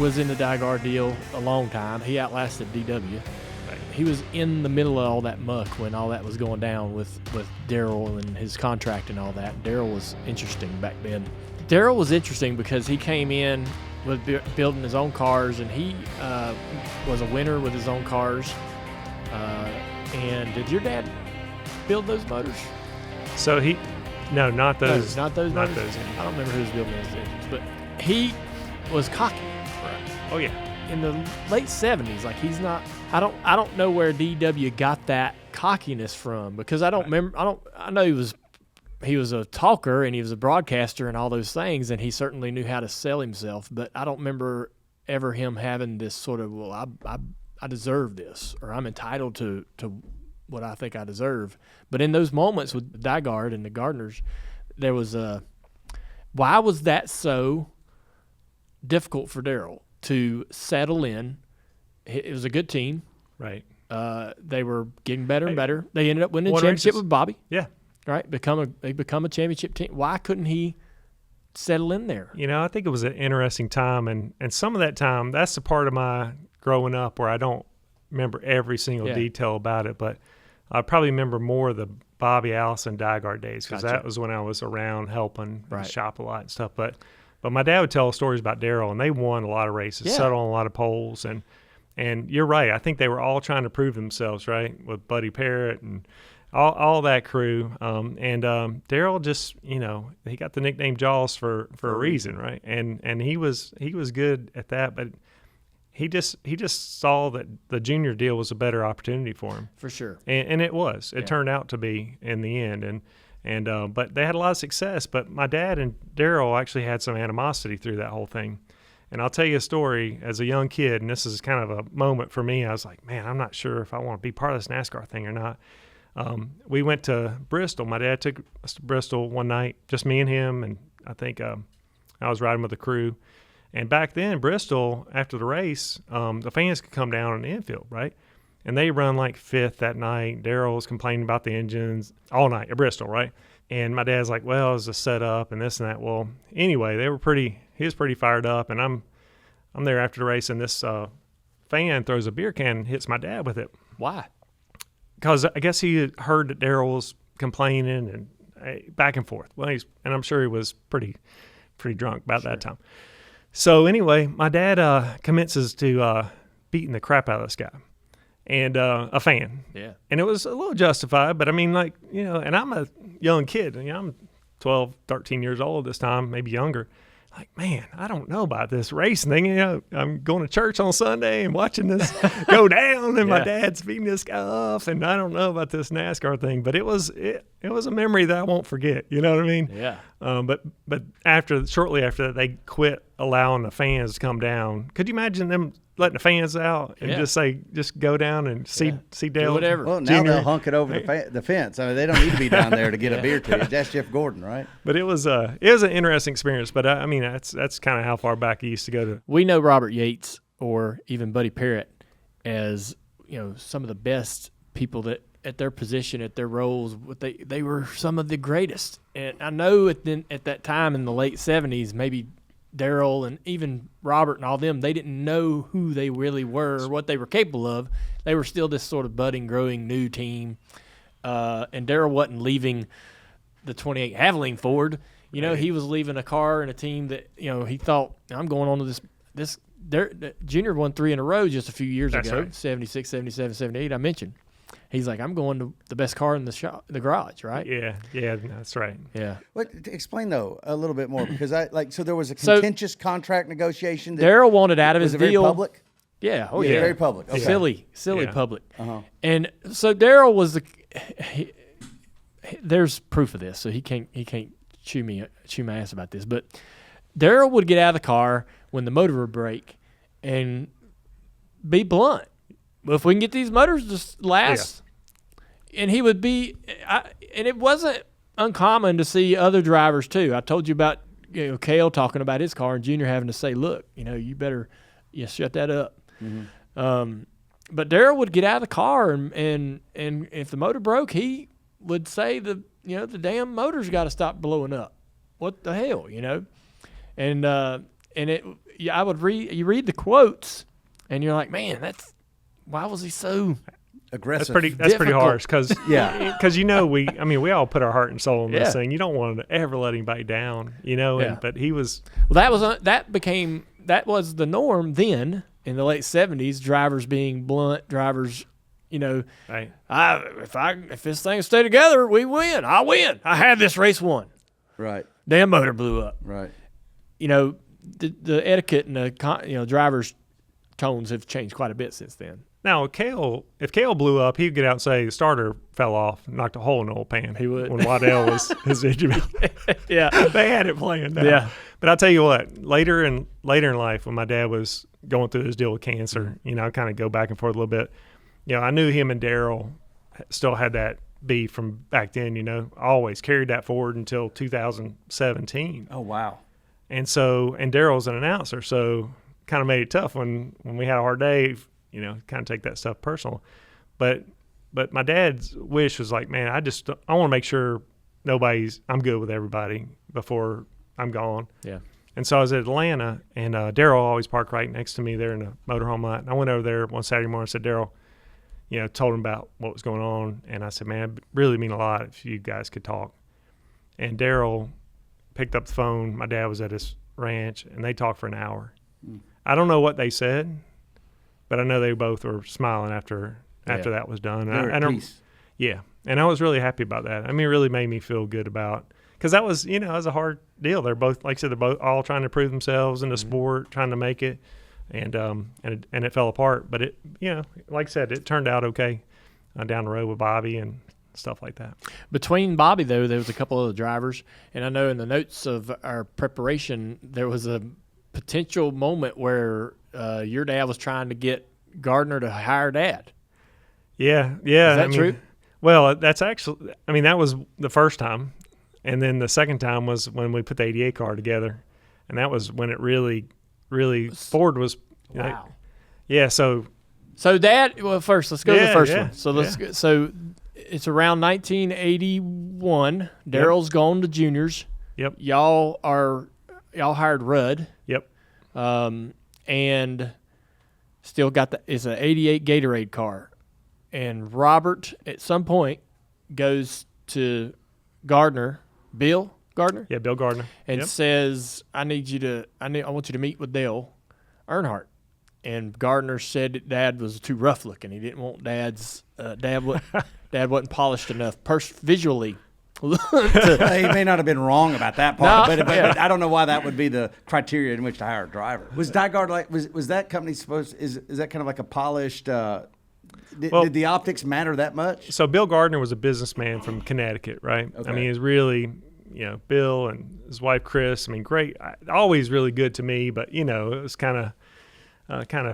was in the DiGard deal a long time. He outlasted DW. Right. He was in the middle of all that muck when all that was going down with Darrell and his contract and all that. Darrell was interesting back then. Darrell was interesting because he came in with building his own cars, and he was a winner with his own cars. And did your dad build those motors? So no, not those. No, not those Not motors? those. I don't remember who was building those engines, but he was cocky. Right. Oh yeah. In the late 70s, like he's not. I don't know where DW got that cockiness from, because I don't remember. I know he was a talker and he was a broadcaster and all those things, and he certainly knew how to sell himself. But I don't remember ever him having this sort of, well, I deserve this, or I'm entitled to what I think I deserve. But in those moments with DiGard and the Gardners, there was why was that so difficult for Darrell to settle in? It was a good team. Right. They were getting better and better. They ended up winning a championship with Bobby. Yeah. Right. They become a championship team. Why couldn't he settle in there? I think it was an interesting time, and some of that time, that's the part of my growing up where I don't remember every single detail about it, but I probably remember more of the Bobby Allison DiGard days, because that was when I was around helping in the shop a lot and stuff. But my dad would tell stories about Darrell, and they won a lot of races, settled on a lot of poles, and you're right. I think they were all trying to prove themselves, right, with Buddy Parrott and all that crew. And Darrell just, he got the nickname Jaws for a reason, right? And he was good at that, but he just saw that the junior deal was a better opportunity for him. For sure. And it was. It turned out to be in the end. And but they had a lot of success. But my dad and Darrell actually had some animosity through that whole thing. And I'll tell you a story as a young kid, and this is kind of a moment for me. I was like, man, I'm not sure if I want to be part of this NASCAR thing or not. We went to Bristol. My dad took us to Bristol one night, just me and him, and I think I was riding with the crew. And back then, Bristol, after the race, the fans could come down on the infield, right? And they run like fifth that night. Darrell was complaining about the engines all night at Bristol, right? And my dad's like, well, it was a setup and this and that. Well, anyway, he was pretty fired up, and I'm there after the race, and this fan throws a beer can and hits my dad with it. Why? Because I guess he had heard that Darrell was complaining and back and forth. Well, and I'm sure he was pretty drunk about that time. So anyway, my dad commences to beating the crap out of this guy, and a fan. Yeah. And it was a little justified, but I mean, like, and I'm a young kid. I'm 12, 13 years old this time, maybe younger. Like, man, I don't know about this racing thing. I'm going to church on Sunday and watching this go down, and my dad's beating this guy off, and I don't know about this NASCAR thing. But it was a memory that I won't forget. You know what I mean? Yeah. But shortly after that, they quit allowing the fans to come down. Could you imagine them letting the fans out and just go down and see Dale? Whatever. Well, now they'll hunk it over the fence. I mean, they don't need to be down there to get a beer to you. That's Jeff Gordon, right? But it was an interesting experience. But I mean, that's kind of how far back he used to go to. We know Robert Yates or even Buddy Parrott as some of the best people that at their position, at their roles. They were some of the greatest. And I know at that time in the late 70s, maybe Darrell and even Robert and all them, they didn't know who they really were or what they were capable of. They were still this sort of budding, growing new team. And Darrell wasn't leaving the 28 Havoline Ford. He was leaving a car and a team that, he thought, I'm going on to this. Junior won 3 in a row just a few years ago, right. 76, 77, 78, I mentioned. He's like, I'm going to the best car in the shop, the garage, right? Yeah, that's right. Yeah. Explain though a little bit more, because so there was a contentious contract negotiation. Darrell wanted out of his deal. Was it very public? Yeah. Oh yeah. yeah. Very public. Okay. Silly public. Uh-huh. And so Darrell was there's proof of this, so he can't chew my ass about this. But Darrell would get out of the car when the motor would break and be blunt. Well, if we can get these motors to last, and he would be, and it wasn't uncommon to see other drivers too. I told you about Cale talking about his car and Junior having to say, "Look, you better shut that up." Mm-hmm. But Darrell would get out of the car and if the motor broke, he would say the damn motor's got to stop blowing up. What the hell, And it you read the quotes, and you're like, man, why was he so aggressive? That's pretty harsh because yeah, because we all put our heart and soul in this thing. You don't want to ever let anybody down, but he was. Well, that was the norm then in the late 70s. Drivers being blunt, drivers. Right. If this thing stay together, we win. I win. I had this race won. right, Damn motor blew up. right. The etiquette and the drivers' tones have changed quite a bit since then. Now, if Cale blew up, he'd get out and say the starter fell off, knocked a hole in the oil pan. He would. When Waddell was his engine. Yeah. They had it planned out. Yeah. But I'll tell you what, later in life, when my dad was going through his deal with cancer, I kind of go back and forth a little bit. I knew him and Darrell still had that beef from back then, always carried that forward until 2017. Oh, wow. And Darrell's an announcer, so kind of made it tough when we had a hard day, kind of take that stuff personal. But my dad's wish was like, man, I want to make sure I'm good with everybody before I'm gone. Yeah. And so I was at Atlanta, and Darrell always parked right next to me there in the motorhome lot. And I went over there one Saturday morning and said, Darrell, told him about what was going on. And I said, man, it'd really mean a lot if you guys could talk. And Darrell picked up the phone. My dad was at his ranch, and they talked for an hour. I don't know what they said, but I know they both were smiling after that was done. They're at peace. Yeah, and I was really happy about that. I mean, it really made me feel good about, because that was, that was a hard deal. They're both, like I said, they're both all trying to prove themselves in the sport, trying to make it, and it fell apart. But it, like I said, it turned out okay down the road with Bobby and stuff like that. Between Bobby, though, there was a couple other drivers, and I know in the notes of our preparation, there was a potential moment where your dad was trying to get Gardner to hire Dad. Yeah. Is that true? Well, that's actually, that was the first time, and then the second time was when we put the 88 car together, and that was when it really Ford was. Wow. So Dad. Well, first let's go to the first one. So let's go, so. It's around 1981. Darrell's gone to juniors. Yep. Y'all hired Rudd. Yep. And still got it's an 88 Gatorade car. And Robert at some point goes to Gardner, Bill Gardner. Yeah, Bill Gardner. And says, I want you to meet with Dale Earnhardt. And Gardner said that Dad was too rough looking. He didn't want Dad wasn't polished enough visually. He may not have been wrong about that part, but I don't know why that would be the criteria in which to hire a driver. Was Dyegard was that company supposed? Is that kind of like a polished? Did the optics matter that much? So Bill Gardner was a businessman from Connecticut, right? Okay. I mean, he's really, Bill and his wife Chris. I mean, great, always really good to me. But it was kind of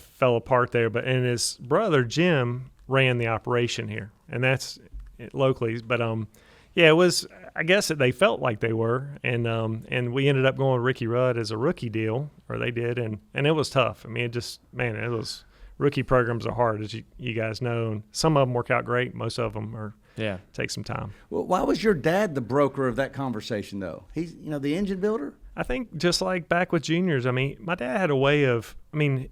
fell apart there. And his brother Jim ran the operation here, and that's locally. But it was, I guess that they felt like they were, and we ended up going with Ricky Rudd as a rookie deal, or they did, and it was tough. I mean, it was rookie programs are hard, as you guys know, and some of them work out great. Most of them take some time. Well, why was your dad the broker of that conversation, though? He's the engine builder. I think just like back with juniors, I mean, my dad had a way of,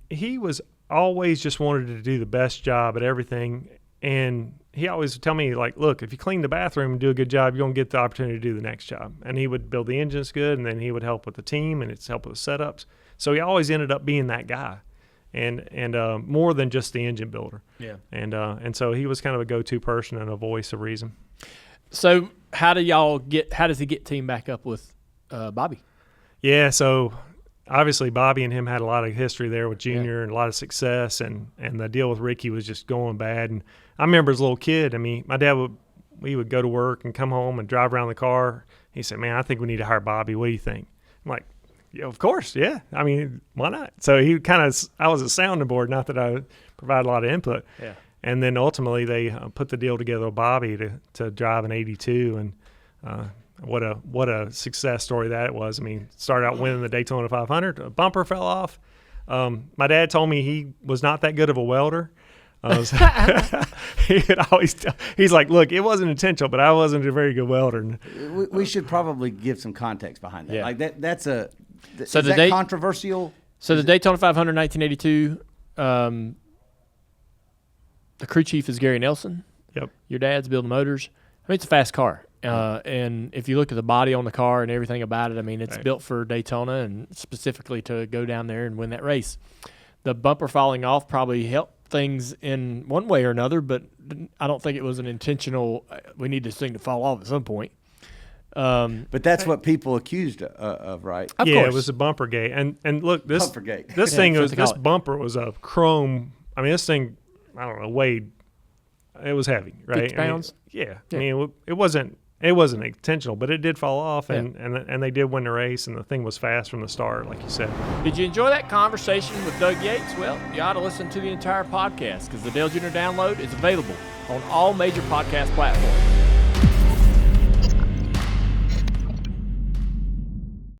he was always just wanted to do the best job at everything. And he always would tell me, like, look, if you clean the bathroom and do a good job, you're going to get the opportunity to do the next job. And he would build the engines good, and then he would help with the team, and it's help with the setups. So he always ended up being that guy, and more than just the engine builder. Yeah. And so he was kind of a go-to person and a voice of reason. So how does he get team back up with Bobby? Yeah, so obviously Bobby and him had a lot of history there with Junior and a lot of success, and the deal with Ricky was just going bad. And I remember as a little kid, my dad we would go to work and come home and drive around the car. He said, man, I think we need to hire Bobby. What do you think? I'm like, yeah, of course, yeah. Why not? So I was a sounding board, not that I provide a lot of input. Yeah. And then ultimately they put the deal together with Bobby to drive an 82, and what a success story that was. Started out winning the Daytona 500. A bumper fell off. My dad told me he was not that good of a welder. He would always he's like, look, it wasn't intentional, but I wasn't a very good welder. We should probably give some context behind that. Yeah. Like that's So is that controversial? So the Daytona 500 1982, the crew chief is Gary Nelson. Yep. Your dad's building motors. I mean, it's a fast car. And if you look at the body on the car and everything about it, I mean, it's built for Daytona and specifically to go down there and win that race. The bumper falling off probably helped things in one way or another, but I don't think it was an intentional, we need this thing to fall off at some point. But that's what people accused of, right? Of yeah, course. it was a bumper gate. And look, this Bumper gate. this Yeah, thing that's was what they call this it. bumper was a chrome. I mean, this thing, I don't know, weighed. It was heavy, right? 50 pounds? I mean, it wasn't intentional, but it did fall off, and they did win the race, and the thing was fast from the start, like you said. Did you enjoy that conversation with Doug Yates? Well, you ought to listen to the entire podcast because the Dale Jr. Download is available on all major podcast platforms.